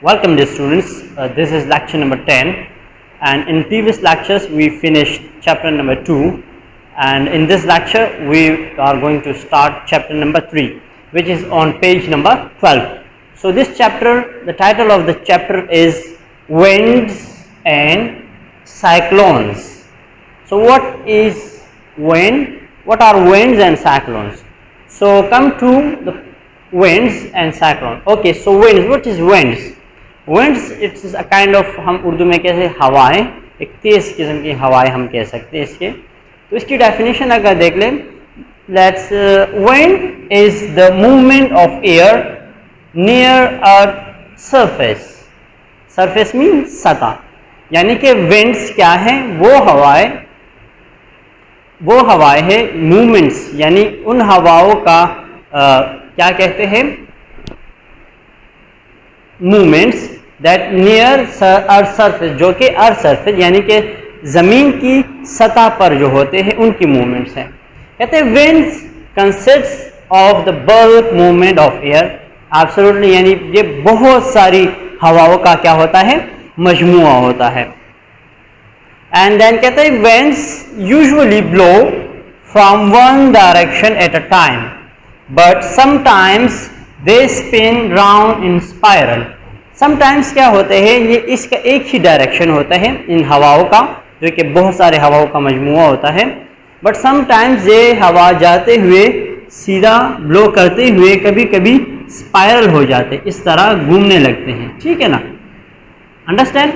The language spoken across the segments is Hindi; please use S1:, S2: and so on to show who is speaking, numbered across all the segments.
S1: Welcome dear students, this is lecture number 10 and in previous lectures we finished chapter number 2 and in this lecture we are going to start chapter number 3 which is on page number 12. So this chapter, the title of the chapter is Winds and Cyclones. So what is wind? What are winds and cyclones? So come to the winds and cyclone. Okay, so winds, what is winds? Winds it is a kind of, हम उर्दू में कैसे हवाएं, एक तेज किस्म की हवाएं हम कह सकते हैं इसके. तो इसकी डेफिनेशन अगर देख लें, let's wind is the movement of air near earth surface. Surface means सतह, यानी कि winds क्या है? वो हवाएं है मूवमेंट्स, यानी उन हवाओं का क्या कहते हैं? Movements that near earth surface, जो कि अर्थ सरफेस यानी कि जमीन की सतह पर जो होते हैं उनकी मूवमेंट्स हैं. कहते हैं winds consist of the bulk movement of air. Absolutely, यानी ये बहुत सारी हवाओं का क्या होता है? मजमुआ होता है. एंड देन कहते हैं winds usually blow from one direction at a time but sometimes they spin round in spiral. Sometimes क्या होते हैं? ये इसका एक ही डायरेक्शन होता है इन हवाओं का, जो कि बहुत सारे हवाओं का मजमुआ होता है. बट समटाइम्स ये हवा जाते हुए सीधा ब्लो करते हुए कभी कभी स्पाइरल हो जाते, इस तरह घूमने लगते हैं. ठीक है ना? अंडरस्टैंड?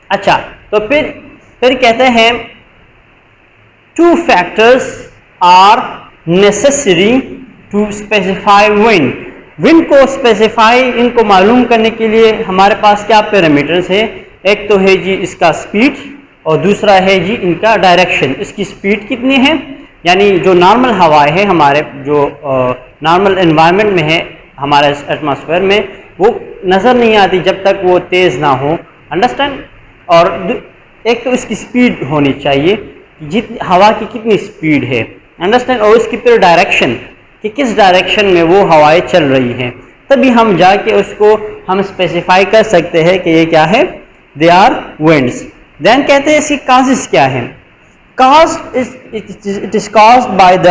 S1: अच्छा, तो फिर कहते हैं two factors are necessary to specify wind. Wind को स्पेसिफाई, इनको मालूम करने के लिए हमारे पास क्या पैरामीटर्स है? एक तो है जी इसका स्पीड और दूसरा है जी इनका डायरेक्शन. इसकी स्पीड कितनी है? यानी जो नॉर्मल हवाएं है हमारे जो नॉर्मल एनवायरनमेंट में है हमारे एटमॉस्फेयर में, वो नज़र नहीं आती जब तक वो तेज़ ना हो. अंडरस्टैंड? और एक तो इसकी स्पीड होनी चाहिए, जितनी हवा की कितनी स्पीड है. अंडरस्टैंड? और उसकी फिर डायरेक्शन कि किस डायरेक्शन में वो हवाएं चल रही हैं, तभी हम जाके उसको हम स्पेसिफाई कर सकते हैं कि ये क्या है? They are winds. देन कहते हैं इसकी काजेस क्या है? Cause it is caused by the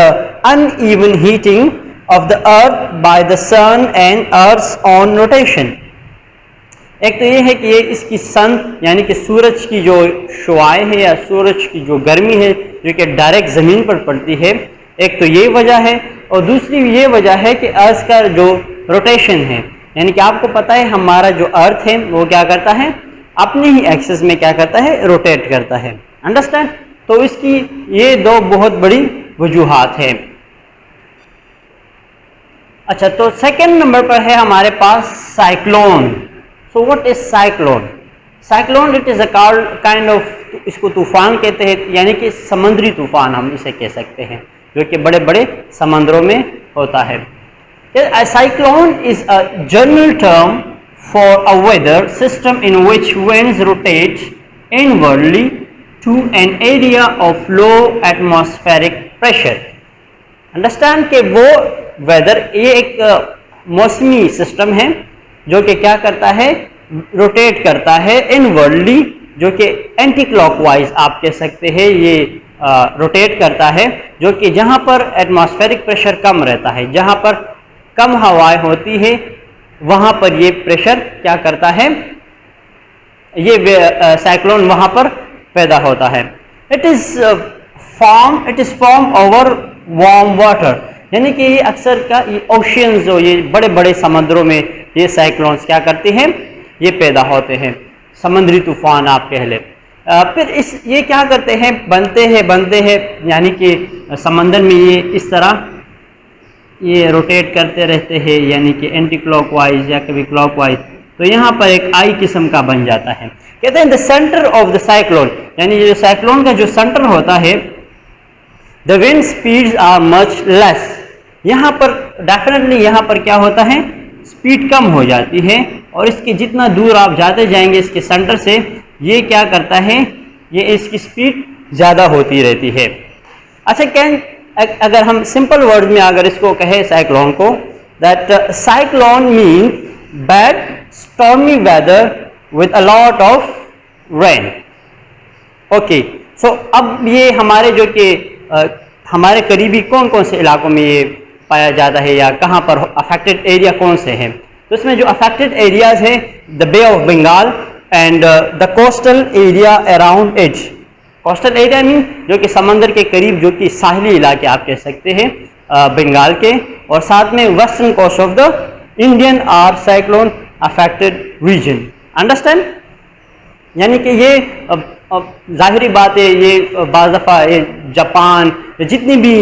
S1: uneven heating of the earth by the sun and earth's on rotation. एक तो ये है कि ये इसकी सन यानी कि सूरज की जो शुआएं है या सूरज की जो गर्मी है जो कि डायरेक्ट ज़मीन पर पड़ती है, एक तो ये वजह है. और दूसरी ये वजह है कि अर्थ का जो रोटेशन है, यानी कि आपको पता है हमारा जो अर्थ है वो क्या करता है? अपने ही एक्सिस में क्या करता है? रोटेट करता है. अंडरस्टैंड? तो इसकी ये दो बहुत बड़ी वजूहात है. अच्छा, तो सेकंड नंबर पर है हमारे पास cyclone. So what is cyclone? Cyclone it is a kind of, इसको तूफान कहते हैं, यानी कि समुद्री तूफान हम इसे कह सकते हैं, जो कि बड़े बड़े समंदरों में होता है. A cyclone is a general term for a weather system in which winds rotate inwardly to an area of low atmospheric pressure. Understand कि वो वेदर, ये एक मौसमी सिस्टम है जो कि क्या करता है? रोटेट करता है इनवर्डली, जो कि एंटी क्लॉकवाइज आप कह सकते हैं. ये रोटेट करता है जो कि जहाँ पर एटमॉस्फेरिक प्रेशर कम रहता है, जहाँ पर कम हवाएं होती है, वहाँ पर ये प्रेशर क्या करता है? ये साइक्लोन वहाँ पर पैदा होता है. It is form over warm water, यानी कि ये अक्सर का ये ओशियंस, जो ये बड़े बड़े समुद्रों में ये साइक्लोन्स क्या करते हैं? ये पैदा होते हैं. समुद्री तूफान आप कह लें. फिर ये क्या करते हैं? बनते हैं यानी कि समंदर में ये इस तरह ये रोटेट करते रहते हैं, यानी कि एंटी क्लॉकवाइज या कभी क्लॉकवाइज. तो यहाँ पर एक आई किस्म का बन जाता है. कहते हैं the centre of the cyclone, यानी जो साइक्लोन का जो सेंटर होता है, the wind speeds are much less. यहाँ पर डेफिनेटली यहाँ पर क्या होता है? स्पीड कम हो जाती है, और इसके जितना दूर आप जाते जाएंगे इसके सेंटर से, ये क्या करता है? ये इसकी स्पीड ज़्यादा होती रहती है. अच्छा, अगर हम सिंपल वर्ड में अगर इसको कहें साइक्लोन को, that cyclone means bad stormy weather with a lot of rain. Okay, so अब ये हमारे जो कि हमारे करीबी कौन कौन से इलाकों में ये पाया जाता है या कहाँ पर अफेक्टेड एरिया कौन से हैं? तो इसमें जो अफेक्टेड एरियाज हैं, the Bay of Bengal and the coastal area around it. Coastal area mean जो कि समंदर के करीब, जो कि साहिली इलाके आप कह सकते हैं बंगाल के, और साथ में western coast of the Indian are cyclone affected region. Understand? यानी कि ये अब जाहिरी बात है, ये बाज़ दफ़ा ये जापान, जितनी भी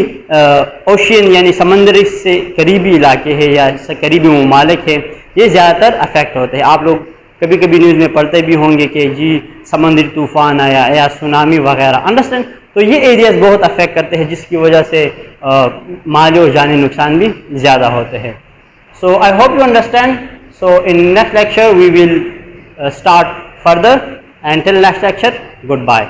S1: ओशियन यानी समंदर से करीबी इलाके हैं या करीबी ममालिक हैं, ये ज़्यादातर अफेक्ट होते हैं. आप लोग कभी कभी न्यूज़ में पढ़ते भी होंगे कि जी समुद्री तूफ़ान आया या सुनामी वगैरह. अंडरस्टैंड? तो ये एरियाज़ बहुत अफेक्ट करते हैं, जिसकी वजह से माली और जानी नुकसान भी ज़्यादा होते हैं. So I hope you understand. So in next lecture we will start further. Until next lecture, goodbye.